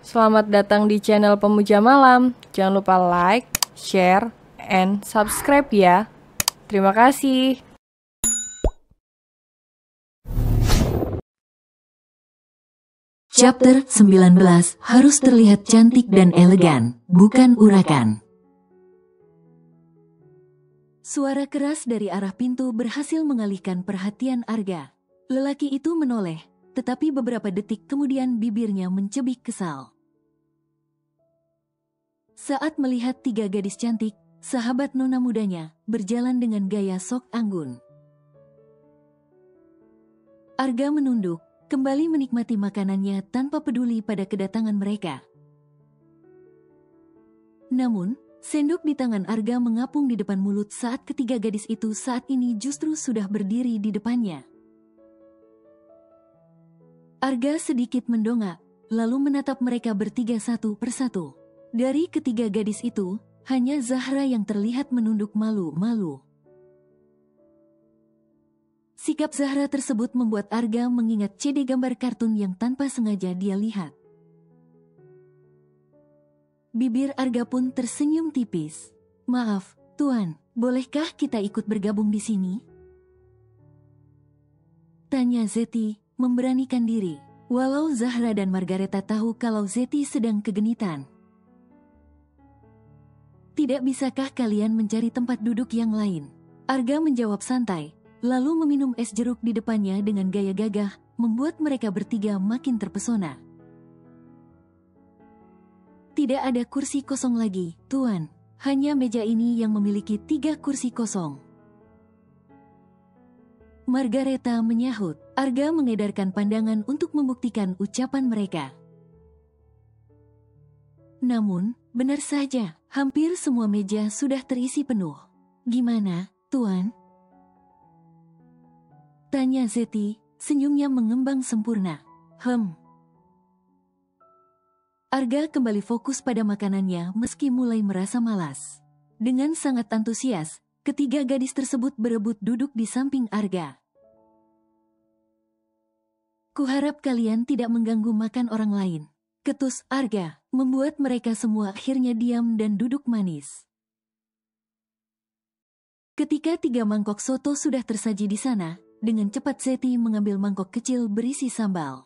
Selamat datang di channel Pemuja Malam. Jangan lupa like, share, and subscribe ya. Terima kasih. Chapter 19 harus terlihat cantik dan elegan, bukan urakan. Suara keras dari arah pintu berhasil mengalihkan perhatian Arga. Lelaki itu menoleh, tetapi beberapa detik kemudian bibirnya mencebik kesal. Saat melihat tiga gadis cantik, sahabat nona mudanya berjalan dengan gaya sok anggun. Arga menunduk, kembali menikmati makanannya tanpa peduli pada kedatangan mereka. Namun, sendok di tangan Arga mengapung di depan mulut saat ketiga gadis itu saat ini justru sudah berdiri di depannya. Arga sedikit mendongak, lalu menatap mereka bertiga satu persatu. Dari ketiga gadis itu, hanya Zahra yang terlihat menunduk malu-malu. Sikap Zahra tersebut membuat Arga mengingat CD gambar kartun yang tanpa sengaja dia lihat. Bibir Arga pun tersenyum tipis. "Maaf, Tuan, bolehkah kita ikut bergabung di sini?" Tanya Zeti, memberanikan diri. Walau Zahra dan Margareta tahu kalau Zeti sedang kegenitan. "Tidak bisakah kalian mencari tempat duduk yang lain?" Arga menjawab santai, lalu meminum es jeruk di depannya dengan gaya gagah, membuat mereka bertiga makin terpesona. "Tidak ada kursi kosong lagi, Tuan. Hanya meja ini yang memiliki 3 kursi kosong." Margareta menyahut. Arga mengedarkan pandangan untuk membuktikan ucapan mereka. Namun, benar saja, hampir semua meja sudah terisi penuh. "Gimana, Tuan?" tanya Zeti, senyumnya mengembang sempurna. Arga kembali fokus pada makanannya meski mulai merasa malas. Dengan sangat antusias, ketiga gadis tersebut berebut duduk di samping Arga. "Kuharap kalian tidak mengganggu makan orang lain," ketus Arga, membuat mereka semua akhirnya diam dan duduk manis. Ketika 3 mangkok soto sudah tersaji di sana, dengan cepat Zeti mengambil mangkok kecil berisi sambal.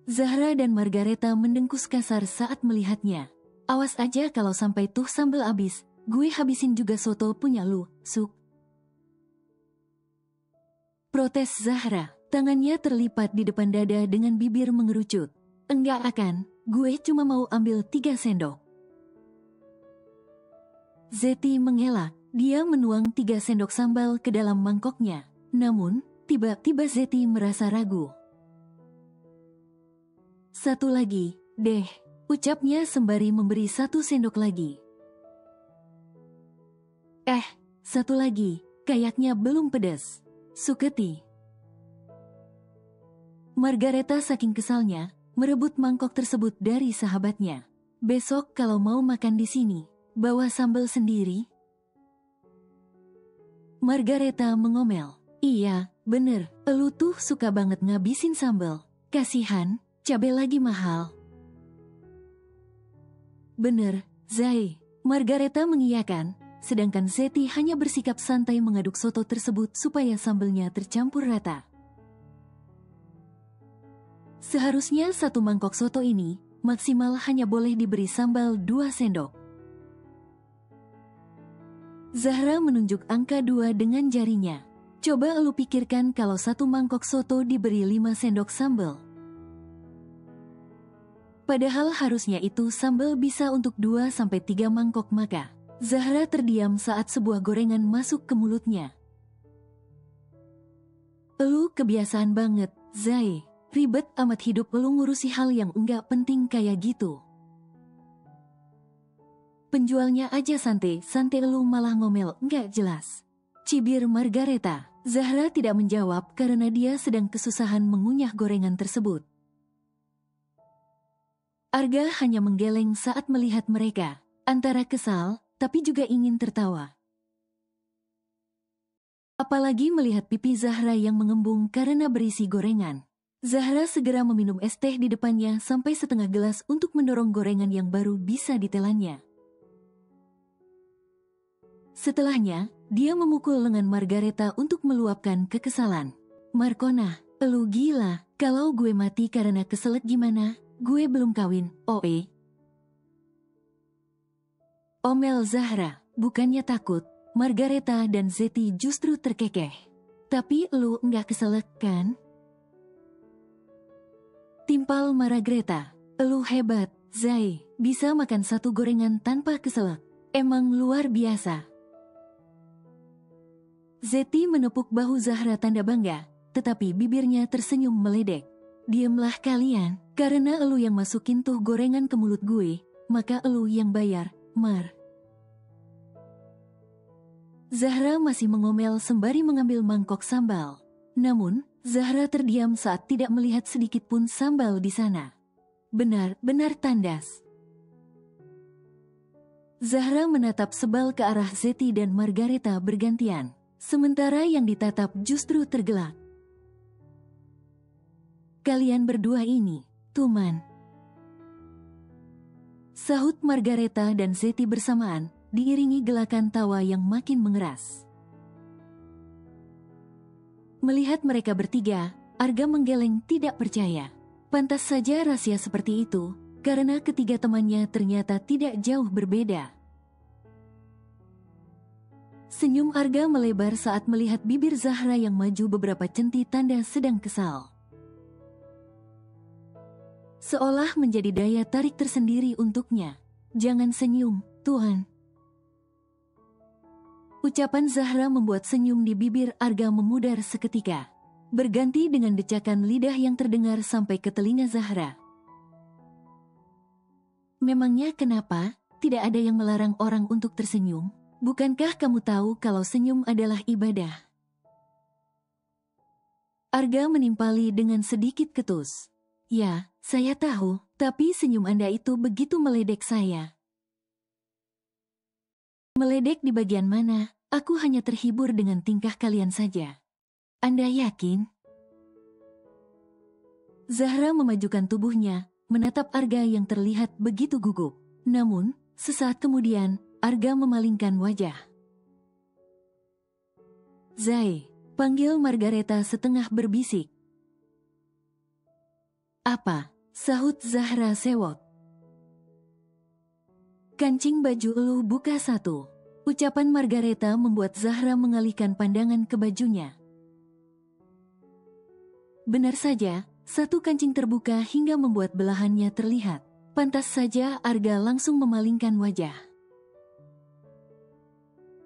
Zahra dan Margareta mendengkus kasar saat melihatnya. "Awas aja kalau sampai tuh sambal habis, gue habisin juga soto punya lu, Suk." Protes Zahra, tangannya terlipat di depan dada dengan bibir mengerucut. "Enggak akan, gue cuma mau ambil 3 sendok." Zeti mengelak, dia menuang 3 sendok sambal ke dalam mangkoknya. Namun, tiba-tiba Zeti merasa ragu. "Satu lagi, deh," ucapnya sembari memberi 1 sendok lagi. Satu lagi, kayaknya belum pedas," suketi. Margareta saking kesalnya, merebut mangkok tersebut dari sahabatnya. "Besok kalau mau makan di sini, bawa sambal sendiri." Margareta mengomel. "Iya, bener, elu tuh suka banget ngabisin sambal. Kasihan, cabai lagi mahal." "Bener, Zai." Margareta mengiyakan, sedangkan Zeti hanya bersikap santai mengaduk soto tersebut supaya sambalnya tercampur rata. Seharusnya 1 mangkok soto ini, maksimal hanya boleh diberi sambal 2 sendok. Zahra menunjuk angka 2 dengan jarinya. "Coba elu pikirkan kalau 1 mangkok soto diberi 5 sendok sambal. Padahal harusnya itu sambal bisa untuk 2-3 mangkok maka." Zahra terdiam saat sebuah gorengan masuk ke mulutnya. "Elu kebiasaan banget, Zai. Ribet amat hidup elu ngurusi hal yang enggak penting kayak gitu. Penjualnya aja santai elu malah ngomel enggak jelas." Cibir Margareta. Zahra tidak menjawab karena dia sedang kesusahan mengunyah gorengan tersebut. Arga hanya menggeleng saat melihat mereka, antara kesal, tapi juga ingin tertawa. Apalagi melihat pipi Zahra yang mengembung karena berisi gorengan. Zahra segera meminum es teh di depannya sampai setengah gelas untuk mendorong gorengan yang baru bisa ditelannya. Setelahnya, dia memukul lengan Margareta untuk meluapkan kekesalan. "Marcona, elu gila, kalau gue mati karena keselak gimana? Gue belum kawin, oe." Omel Zahra, bukannya takut, Margareta dan Zeti justru terkekeh. "Tapi elu enggak keselak kan?" Timpal Margareta, "Elu hebat, Zai, bisa makan satu gorengan tanpa keselak. Emang luar biasa." Zeti menepuk bahu Zahra tanda bangga, tetapi bibirnya tersenyum meledek. "Diamlah kalian, karena elu yang masukin tuh gorengan ke mulut gue, maka elu yang bayar, Mar." Zahra masih mengomel sembari mengambil mangkok sambal. Namun, Zahra terdiam saat tidak melihat sedikit pun sambal di sana. Benar-benar tandas. Zahra menatap sebal ke arah Zeti dan Margareta bergantian, sementara yang ditatap justru tergelak. "Kalian berdua ini, Tuman," sahut Margareta dan Zeti bersamaan, diiringi gelakan tawa yang makin mengeras. Melihat mereka bertiga, Arga menggeleng tidak percaya. Pantas saja rahasia seperti itu, karena ketiga temannya ternyata tidak jauh berbeda. Senyum Arga melebar saat melihat bibir Zahra yang maju beberapa centi tanda sedang kesal. Seolah menjadi daya tarik tersendiri untuknya. "Jangan senyum, Tuhan." Ucapan Zahra membuat senyum di bibir Arga memudar seketika, berganti dengan decakan lidah yang terdengar sampai ke telinga Zahra. "Memangnya kenapa? Tidak ada yang melarang orang untuk tersenyum? Bukankah kamu tahu kalau senyum adalah ibadah?" Arga menimpali dengan sedikit ketus. "Ya, saya tahu, tapi senyum Anda itu begitu meledek saya." "Meledek di bagian mana? Aku hanya terhibur dengan tingkah kalian saja." "Anda yakin?" Zahra memajukan tubuhnya, menatap Arga yang terlihat begitu gugup. Namun, sesaat kemudian, Arga memalingkan wajah. "Zai," panggil Margareta setengah berbisik. "Apa?" sahut Zahra sewot. "Kancing baju elu buka satu." Ucapan Margareta membuat Zahra mengalihkan pandangan ke bajunya. Benar saja, satu kancing terbuka hingga membuat belahannya terlihat. Pantas saja Arga langsung memalingkan wajah.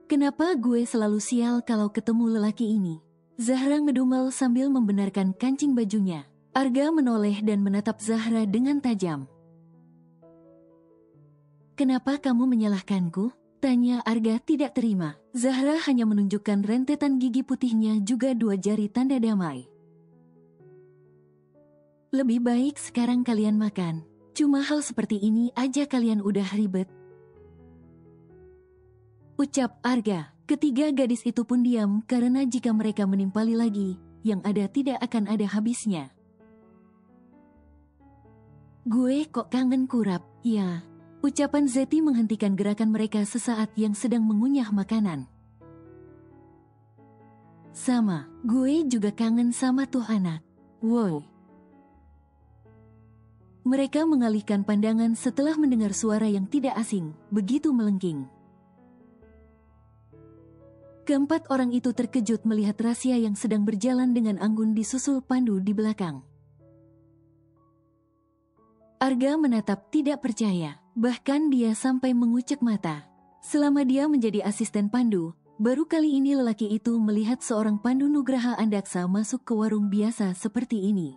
"Kenapa gue selalu sial kalau ketemu lelaki ini?" Zahra ngedumel sambil membenarkan kancing bajunya. Arga menoleh dan menatap Zahra dengan tajam. "Kenapa kamu menyalahkanku?" tanya Arga tidak terima. Zahra hanya menunjukkan rentetan gigi putihnya juga dua jari tanda damai. "Lebih baik sekarang kalian makan. Cuma hal seperti ini aja kalian udah ribet," ucap Arga. Ketiga gadis itu pun diam karena jika mereka menimpali lagi, yang ada tidak akan ada habisnya. "Gue kok kangen kurap, ya." Ucapan Zeti menghentikan gerakan mereka sesaat yang sedang mengunyah makanan. "Sama, gue juga kangen sama tuh anak. Woi." Mereka mengalihkan pandangan setelah mendengar suara yang tidak asing, begitu melengking. Keempat orang itu terkejut melihat rahasia yang sedang berjalan dengan anggun disusul Pandu di belakang. Arga menatap tidak percaya. Bahkan dia sampai mengucek mata. Selama dia menjadi asisten Pandu, baru kali ini lelaki itu melihat seorang Pandu Nugraha Andaksa masuk ke warung biasa seperti ini.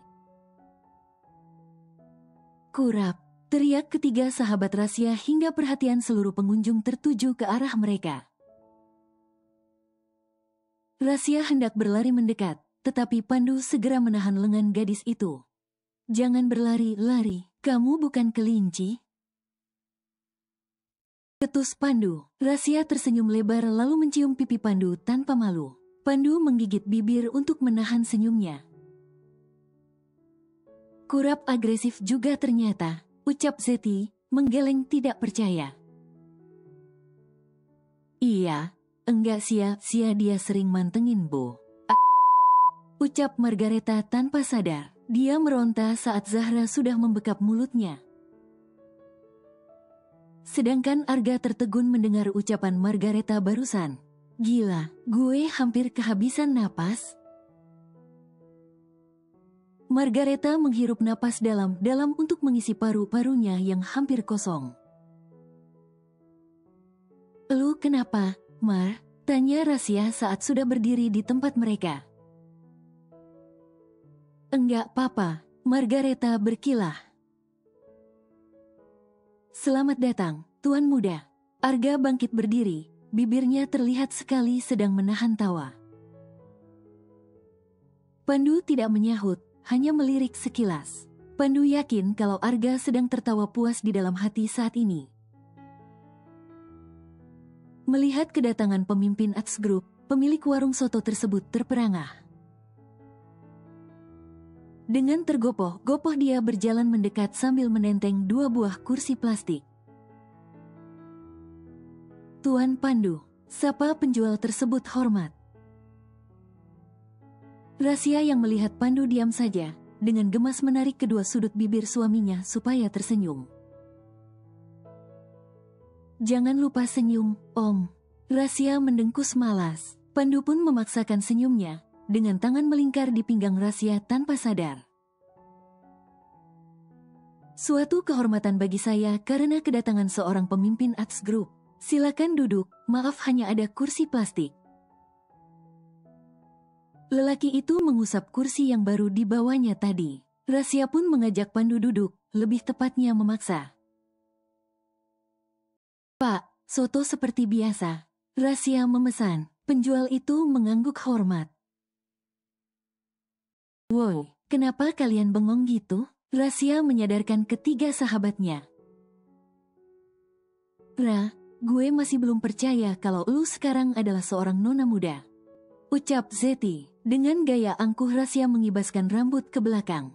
"Kurap!" teriak ketiga sahabat rahasia hingga perhatian seluruh pengunjung tertuju ke arah mereka. Rahasia hendak berlari mendekat, tetapi Pandu segera menahan lengan gadis itu. "Jangan berlari-lari, kamu bukan kelinci." Ketus Pandu. Rahasia tersenyum lebar lalu mencium pipi Pandu tanpa malu. Pandu menggigit bibir untuk menahan senyumnya. Kurap agresif juga ternyata, ucap Zeti, menggeleng tidak percaya. Iya, enggak sia-sia dia sering mantengin Bo. Ucap Margareta tanpa sadar. Dia meronta saat Zahra sudah membekap mulutnya. Sedangkan Arga tertegun mendengar ucapan Margareta barusan. Gila, gue hampir kehabisan napas. Margareta menghirup napas dalam-dalam untuk mengisi paru-parunya yang hampir kosong. Lu kenapa, Mar? Tanya Rasya saat sudah berdiri di tempat mereka. Enggak apa-apa, Margareta berkilah. Selamat datang, Tuan Muda. Arga bangkit berdiri, bibirnya terlihat sekali sedang menahan tawa. Pandu tidak menyahut, hanya melirik sekilas. Pandu yakin kalau Arga sedang tertawa puas di dalam hati saat ini. Melihat kedatangan pemimpin Ats Group, pemilik warung soto tersebut terperangah. Dengan tergopoh-gopoh dia berjalan mendekat sambil menenteng 2 buah kursi plastik. Tuan Pandu, sapa penjual tersebut hormat. Rasya yang melihat Pandu diam saja, dengan gemas menarik kedua sudut bibir suaminya supaya tersenyum. Jangan lupa senyum, Om. Rasya mendengkus malas. Pandu pun memaksakan senyumnya, dengan tangan melingkar di pinggang Rasya tanpa sadar. Suatu kehormatan bagi saya karena kedatangan seorang pemimpin Ats Group. Silakan duduk, maaf hanya ada kursi plastik. Lelaki itu mengusap kursi yang baru dibawanya tadi. Rasya pun mengajak Pandu duduk, lebih tepatnya memaksa. Pak, soto seperti biasa. Rasya memesan. Penjual itu mengangguk hormat. Woi, kenapa kalian bengong gitu? Rasya menyadarkan ketiga sahabatnya. Ra, gue masih belum percaya kalau lu sekarang adalah seorang nona muda. Ucap Zeti, dengan gaya angkuh Rasya mengibaskan rambut ke belakang.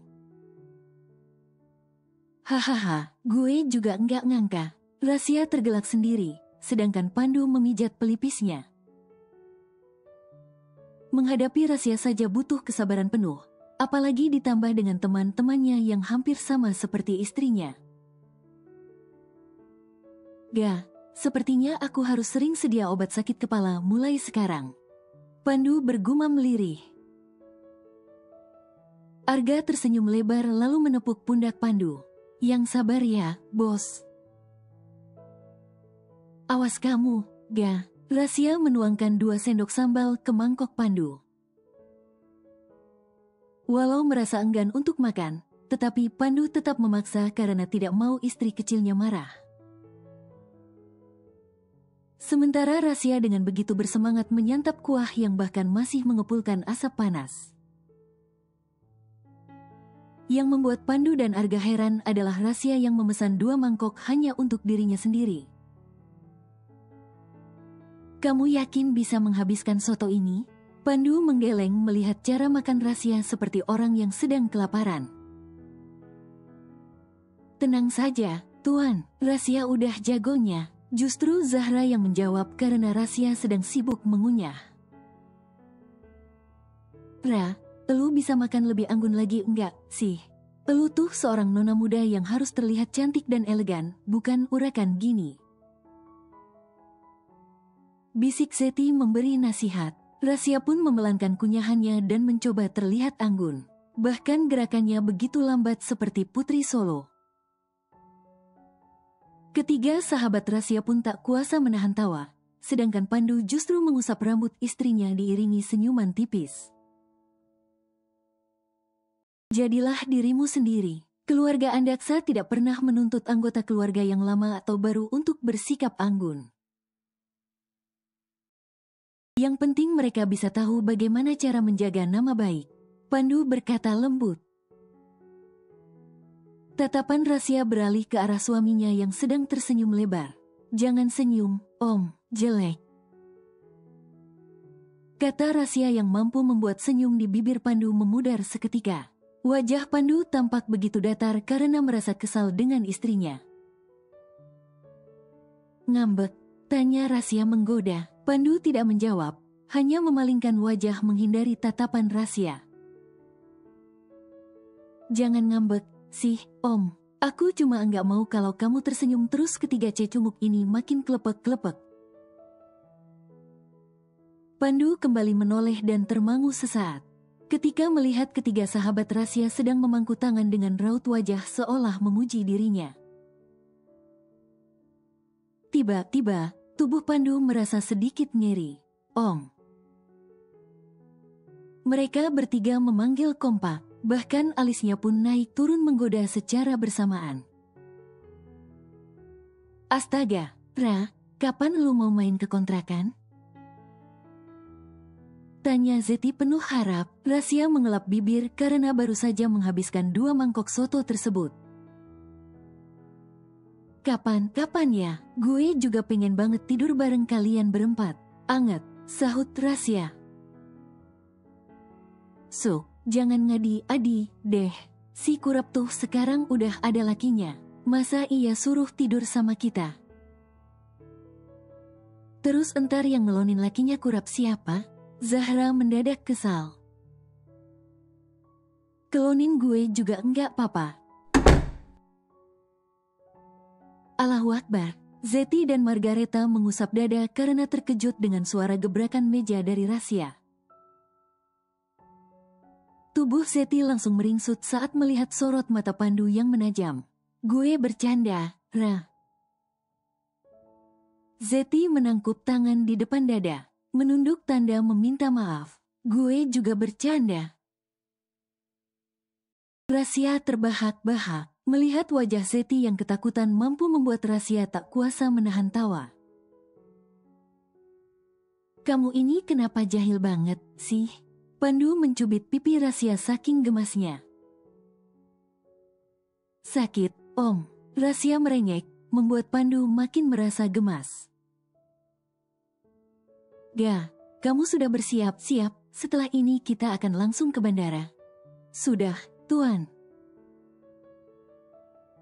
Hahaha, gue juga enggak ngangka. Rasya tergelak sendiri, sedangkan Pandu memijat pelipisnya. Menghadapi Rasya saja butuh kesabaran penuh. Apalagi ditambah dengan teman-temannya yang hampir sama seperti istrinya. Ga, sepertinya aku harus sering sedia obat sakit kepala mulai sekarang. Pandu bergumam lirih. Arga tersenyum lebar lalu menepuk pundak Pandu. Yang sabar ya, bos. Awas kamu, Ga. Rasya menuangkan 2 sendok sambal ke mangkok Pandu. Walau merasa enggan untuk makan, tetapi Pandu tetap memaksa karena tidak mau istri kecilnya marah. Sementara Rasya dengan begitu bersemangat menyantap kuah yang bahkan masih mengepulkan asap panas. Yang membuat Pandu dan Arga heran adalah Rasya yang memesan 2 mangkok hanya untuk dirinya sendiri. Kamu yakin bisa menghabiskan soto ini? Pandu menggeleng melihat cara makan Rasya seperti orang yang sedang kelaparan. Tenang saja, Tuan, Rasya udah jagonya. Justru Zahra yang menjawab karena Rasya sedang sibuk mengunyah. Ra, elu bisa makan lebih anggun lagi enggak sih? Elu tuh seorang nona muda yang harus terlihat cantik dan elegan, bukan urakan gini. Bisik Zeti memberi nasihat. Rasya pun memelankan kunyahannya dan mencoba terlihat anggun. Bahkan gerakannya begitu lambat seperti Putri Solo. Ketiga sahabat Rasya pun tak kuasa menahan tawa, sedangkan Pandu justru mengusap rambut istrinya diiringi senyuman tipis. Jadilah dirimu sendiri. Keluarga Andaksa tidak pernah menuntut anggota keluarga yang lama atau baru untuk bersikap anggun. Yang penting mereka bisa tahu bagaimana cara menjaga nama baik. Pandu berkata lembut. Tatapan Rasya beralih ke arah suaminya yang sedang tersenyum lebar. Jangan senyum, Om, jelek. Kata Rasya yang mampu membuat senyum di bibir Pandu memudar seketika. Wajah Pandu tampak begitu datar karena merasa kesal dengan istrinya. Ngambek, tanya Rasya menggoda. Pandu tidak menjawab, hanya memalingkan wajah menghindari tatapan Rasya. Jangan ngambek, sih, Om. Aku cuma enggak mau kalau kamu tersenyum terus ketiga cecunguk ini makin klepek-klepek. Pandu kembali menoleh dan termangu sesaat. Ketika melihat ketiga sahabat Rasya sedang memangku tangan dengan raut wajah seolah memuji dirinya. Tiba-tiba, tubuh Pandu merasa sedikit nyeri. Om. Mereka bertiga memanggil kompak, bahkan alisnya pun naik turun menggoda secara bersamaan. Astaga, Ra, kapan lu mau main ke kontrakan? Tanya Zeti penuh harap. Rasya mengelap bibir karena baru saja menghabiskan 2 mangkok soto tersebut. Kapan ya? Gue juga pengen banget tidur bareng kalian berempat. Anget, sahut Rasya. So, jangan ngadi-adi deh. Si Kurap tuh sekarang udah ada lakinya. Masa iya suruh tidur sama kita? Terus entar yang ngelonin lakinya Kurap siapa? Zahra mendadak kesal. Kelonin gue juga enggak apa-apa. Allahu Akbar. Zeti dan Margareta mengusap dada karena terkejut dengan suara gebrakan meja dari Rasya. Tubuh Zeti langsung meringsut saat melihat sorot mata Pandu yang menajam. Gue bercanda, Ra. Zeti menangkup tangan di depan dada. Menunduk tanda meminta maaf. Gue juga bercanda. Rasya terbahak-bahak. Melihat wajah Zeti yang ketakutan mampu membuat Rasya tak kuasa menahan tawa. Kamu ini kenapa jahil banget sih? Pandu mencubit pipi Rasya saking gemasnya. Sakit, Om. Rasya merengek, membuat Pandu makin merasa gemas. Ga, kamu sudah bersiap-siap, setelah ini kita akan langsung ke bandara. Sudah, Tuan.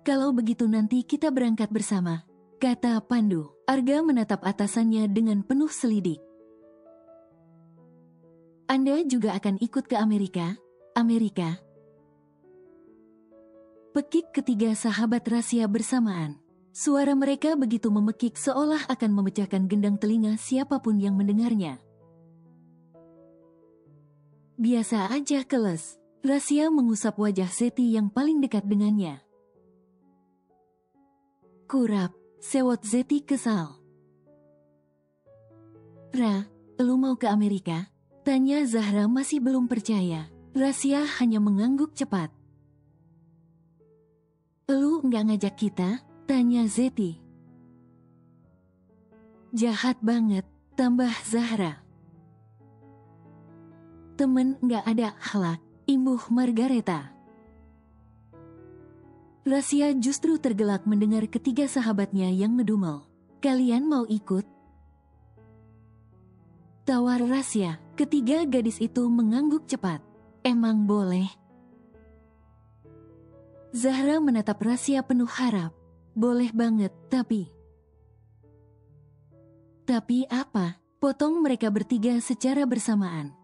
Kalau begitu nanti kita berangkat bersama, kata Pandu. Arga menatap atasannya dengan penuh selidik. Anda juga akan ikut ke Amerika? Amerika? Pekik ketiga sahabat Rasya bersamaan. Suara mereka begitu memekik seolah akan memecahkan gendang telinga siapapun yang mendengarnya. Biasa aja keles. Rasya mengusap wajah Zeti yang paling dekat dengannya. Kurap, sewot Zeti kesal. Ra, lu mau ke Amerika? Tanya Zahra masih belum percaya. Rasya hanya mengangguk cepat. Lu nggak ngajak kita? Tanya Zeti. Jahat banget, tambah Zahra. Temen nggak ada akhlak, imbuh Margareta. Rasya justru tergelak mendengar ketiga sahabatnya yang ngedumel. Kalian mau ikut? Tawar Rasya. Ketiga gadis itu mengangguk cepat. Emang boleh? Zahra menatap Rasya penuh harap. Boleh banget, tapi... Tapi apa? Potong mereka bertiga secara bersamaan.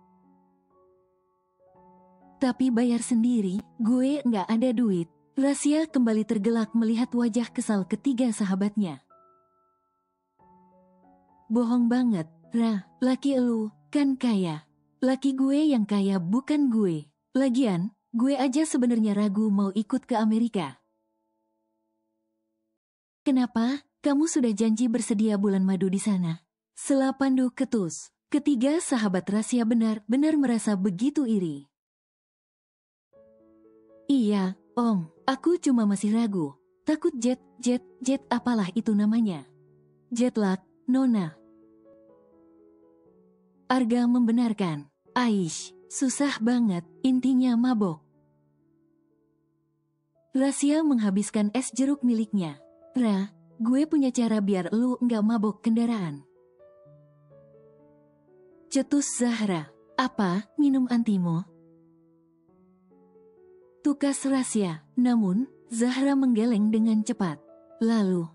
Tapi bayar sendiri, gue nggak ada duit. Rasya kembali tergelak melihat wajah kesal ketiga sahabatnya. Bohong banget, Ra. Laki elu, kan kaya. Laki gue yang kaya bukan gue. Lagian, gue aja sebenarnya ragu mau ikut ke Amerika. Kenapa? Kamu sudah janji bersedia bulan madu di sana. Sela Pandu ketus. Ketiga sahabat Rasya benar-benar merasa begitu iri. Iya, Om. Aku cuma masih ragu. Takut jet apalah itu namanya. Jet lag, Nona. Arga membenarkan. Aish, susah banget, intinya mabok. Rasya menghabiskan es jeruk miliknya. Ra, gue punya cara biar lu nggak mabok kendaraan. Cetus Zahra. Apa, minum antimo? tukas Rasya. Namun, Zahra menggeleng dengan cepat. Lalu,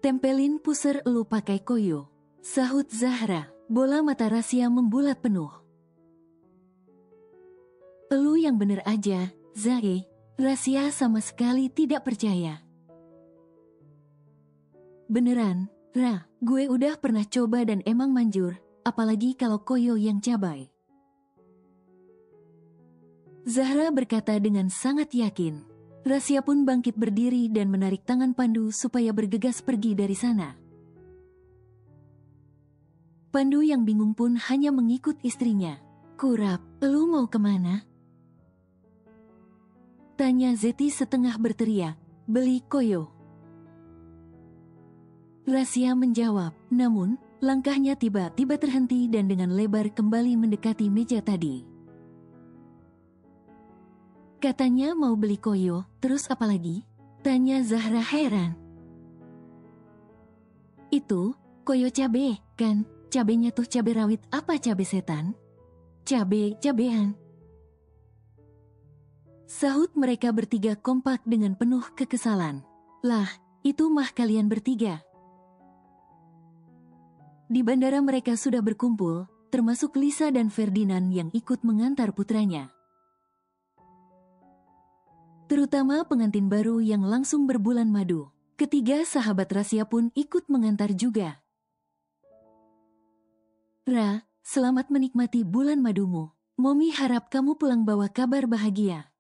tempelin pusar elu pakai koyo, sahut Zahra. Bola mata Rasya membulat penuh. Elu yang bener aja, Zae. Rasya sama sekali tidak percaya. Beneran, Ra, gue udah pernah coba dan emang manjur, apalagi kalau koyo yang cabai. Zahra berkata dengan sangat yakin. Rasya pun bangkit berdiri dan menarik tangan Pandu supaya bergegas pergi dari sana. Pandu yang bingung pun hanya mengikut istrinya. Kurap, lu mau kemana? Tanya Zeti setengah berteriak. Beli koyo. Rasya menjawab, namun langkahnya tiba-tiba terhenti dan dengan lebar kembali mendekati meja tadi. Katanya mau beli koyo, terus apa lagi? Tanya Zahra heran. Itu, koyo cabe, kan? Cabenya tuh cabe rawit apa cabe setan? Cabean. Sahut mereka bertiga kompak dengan penuh kekesalan. Lah, itu mah kalian bertiga. Di bandara mereka sudah berkumpul, termasuk Lisa dan Ferdinand yang ikut mengantar putranya. Terutama pengantin baru yang langsung berbulan madu. Ketiga sahabat Rasya pun ikut mengantar juga. Ra, selamat menikmati bulan madumu. Momi harap kamu pulang bawa kabar bahagia.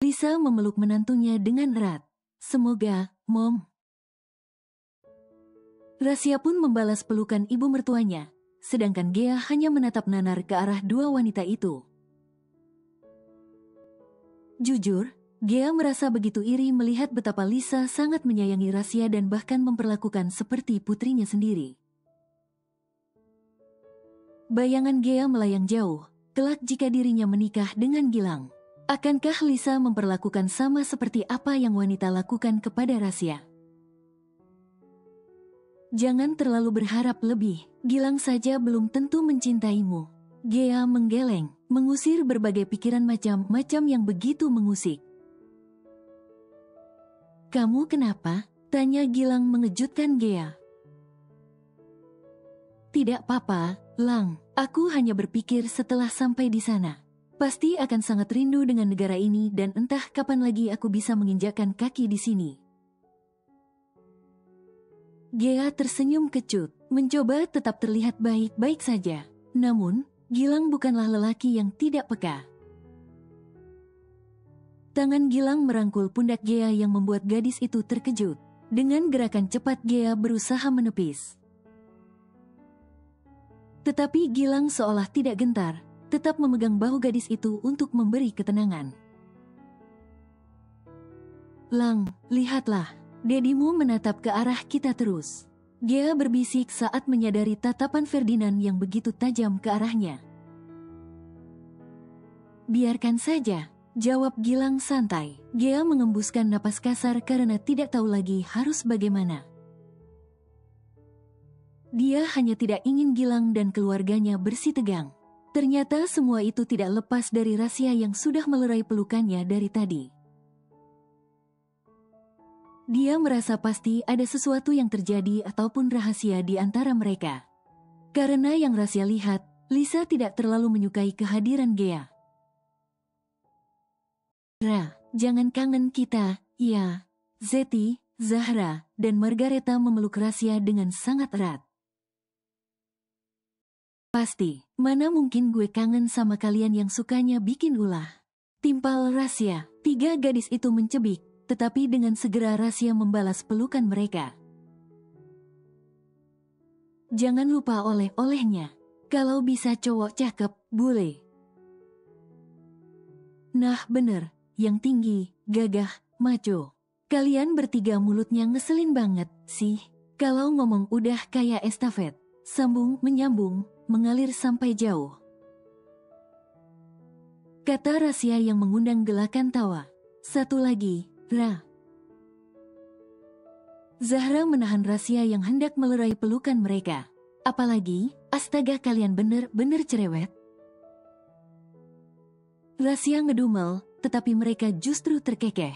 Lisa memeluk menantunya dengan erat. Semoga, Mom. Rasya pun membalas pelukan ibu mertuanya, sedangkan Gea hanya menatap nanar ke arah dua wanita itu. Jujur, Gea merasa begitu iri melihat betapa Lisa sangat menyayangi Rasya dan bahkan memperlakukan seperti putrinya sendiri. Bayangan Gea melayang jauh, kelak jika dirinya menikah dengan Gilang. Akankah Lisa memperlakukan sama seperti apa yang wanita lakukan kepada Rasya? Jangan terlalu berharap lebih, Gilang saja belum tentu mencintaimu. Gea menggeleng, mengusir berbagai pikiran macam-macam yang begitu mengusik. Kamu kenapa? Tanya Gilang mengejutkan Gea. Tidak apa-apa, Lang. Aku hanya berpikir setelah sampai di sana. Pasti akan sangat rindu dengan negara ini dan entah kapan lagi aku bisa menginjakkan kaki di sini. Gea tersenyum kecut, mencoba tetap terlihat baik-baik saja. Namun, Gilang bukanlah lelaki yang tidak peka. Tangan Gilang merangkul pundak Gea yang membuat gadis itu terkejut. Dengan gerakan cepat Gea berusaha menepis. Tetapi Gilang seolah tidak gentar, tetap memegang bahu gadis itu untuk memberi ketenangan. Lang, lihatlah, dedimu menatap ke arah kita terus. Gea berbisik saat menyadari tatapan Ferdinand yang begitu tajam ke arahnya. Biarkan saja, jawab Gilang santai. Gea mengembuskan napas kasar karena tidak tahu lagi harus bagaimana. Dia hanya tidak ingin Gilang dan keluarganya bersitegang. Ternyata semua itu tidak lepas dari rahasia yang sudah melerai pelukannya dari tadi. Dia merasa pasti ada sesuatu yang terjadi ataupun rahasia di antara mereka. Karena yang Rasya lihat, Lisa tidak terlalu menyukai kehadiran Gea. Ra, jangan kangen kita, ya. Zeti, Zahra, dan Margareta memeluk Rasya dengan sangat erat. Pasti, mana mungkin gue kangen sama kalian yang sukanya bikin ulah. Timpal Rasya, tiga gadis itu mencebik. Tetapi dengan segera Rasya membalas pelukan mereka. Jangan lupa oleh-olehnya. Kalau bisa cowok cakep, boleh. Nah bener, yang tinggi, gagah, maco. Kalian bertiga mulutnya ngeselin banget, sih. Kalau ngomong udah kayak estafet. Sambung, menyambung, mengalir sampai jauh. Kata Rasya yang mengundang gelakan tawa. Satu lagi. Ra. Zahra menahan Rasya yang hendak melerai pelukan mereka. Apalagi, astaga kalian bener-bener cerewet. Rahasia ngedumel, tetapi mereka justru terkekeh.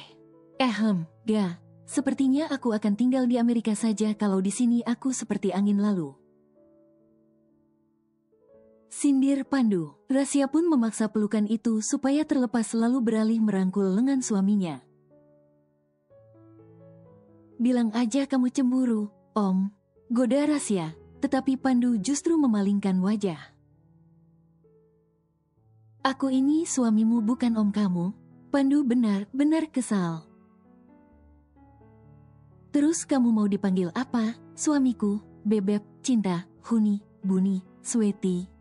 Ga. Sepertinya aku akan tinggal di Amerika saja kalau di sini aku seperti angin lalu. Sindir Pandu. Rahasia pun memaksa pelukan itu supaya terlepas lalu beralih merangkul lengan suaminya. Bilang aja kamu cemburu, Om. Goda Rahasia, tetapi Pandu justru memalingkan wajah. Aku ini suamimu bukan om kamu. Pandu benar-benar kesal. Terus kamu mau dipanggil apa? Suamiku, Bebep, Cinta, Huni, Buni, Sweti.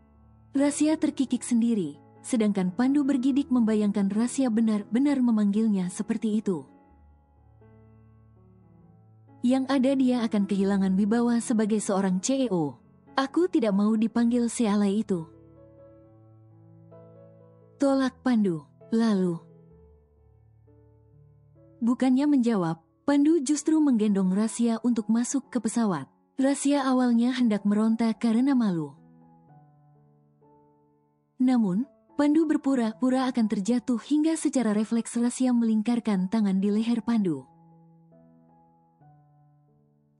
Rahasia terkikik sendiri, sedangkan Pandu bergidik membayangkan Rahasia benar-benar memanggilnya seperti itu. Yang ada dia akan kehilangan wibawa sebagai seorang CEO. Aku tidak mau dipanggil sealai itu. Tolak Pandu. Lalu, bukannya menjawab, Pandu justru menggendong Rahasia untuk masuk ke pesawat. Rahasia awalnya hendak meronta karena malu. Namun, Pandu berpura-pura akan terjatuh hingga secara refleks Rahasia melingkarkan tangan di leher Pandu.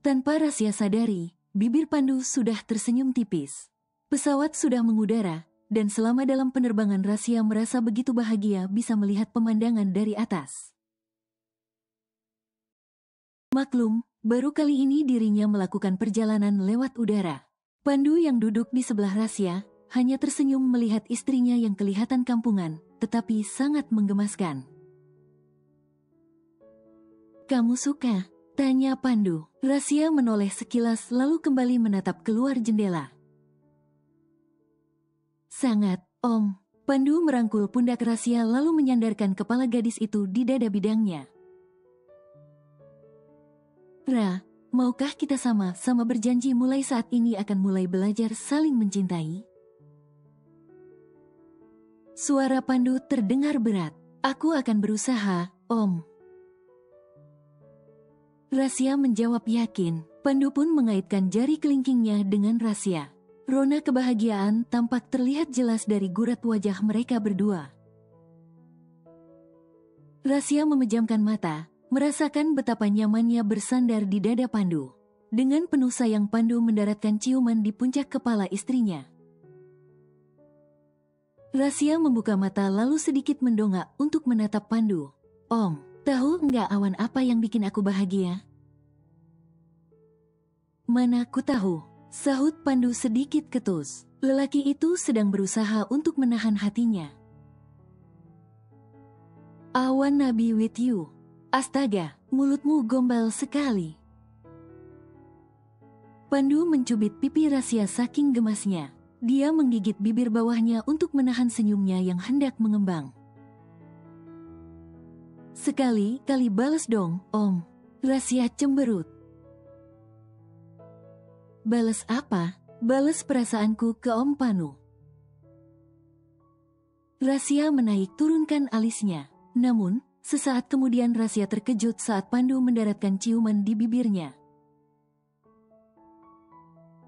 Tanpa Rahasia sadari, bibir Pandu sudah tersenyum tipis. Pesawat sudah mengudara, dan selama dalam penerbangan Rahasia merasa begitu bahagia bisa melihat pemandangan dari atas. Maklum, baru kali ini dirinya melakukan perjalanan lewat udara. Pandu yang duduk di sebelah Rahasia hanya tersenyum melihat istrinya yang kelihatan kampungan, tetapi sangat menggemaskan. Kamu suka? Tanya Pandu. Rahasia menoleh sekilas lalu kembali menatap keluar jendela. Sangat, Om. Pandu merangkul pundak Rahasia lalu menyandarkan kepala gadis itu di dada bidangnya. Ra, maukah kita sama-sama berjanji mulai saat ini akan mulai belajar saling mencintai? Suara Pandu terdengar berat. Aku akan berusaha, Om. Rahasia menjawab yakin. Pandu pun mengaitkan jari kelingkingnya dengan Rahasia. Rona kebahagiaan tampak terlihat jelas dari gurat wajah mereka berdua. Rahasia memejamkan mata, merasakan betapa nyamannya bersandar di dada Pandu. Dengan penuh sayang Pandu mendaratkan ciuman di puncak kepala istrinya. Rahasia membuka mata lalu sedikit mendongak untuk menatap Pandu. Om, tahu nggak awan apa yang bikin aku bahagia? Mana ku tahu, sahut Pandu sedikit ketus. Lelaki itu sedang berusaha untuk menahan hatinya. I wanna be with you. Astaga, mulutmu gombal sekali. Pandu mencubit pipi Rahasia saking gemasnya. Dia menggigit bibir bawahnya untuk menahan senyumnya yang hendak mengembang. Sekali-kali balas dong, Om. Rahasia cemberut. Balas apa? Balas perasaanku ke Om Pandu. Rahasia menaik turunkan alisnya. Namun, sesaat kemudian Rahasia terkejut saat Pandu mendaratkan ciuman di bibirnya.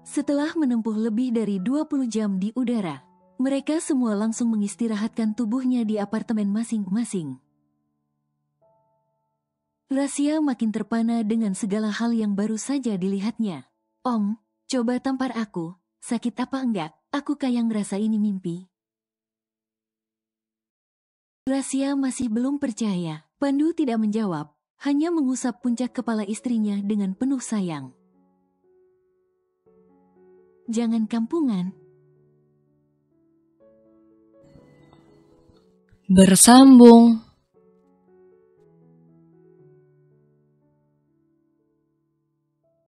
Setelah menempuh lebih dari 20 jam di udara, mereka semua langsung mengistirahatkan tubuhnya di apartemen masing-masing. Rahasia makin terpana dengan segala hal yang baru saja dilihatnya. Om, coba tampar aku, sakit apa enggak? Aku kayak ngerasa ini mimpi. Rahasia masih belum percaya. Pandu tidak menjawab, hanya mengusap puncak kepala istrinya dengan penuh sayang. Jangan kampungan. Bersambung.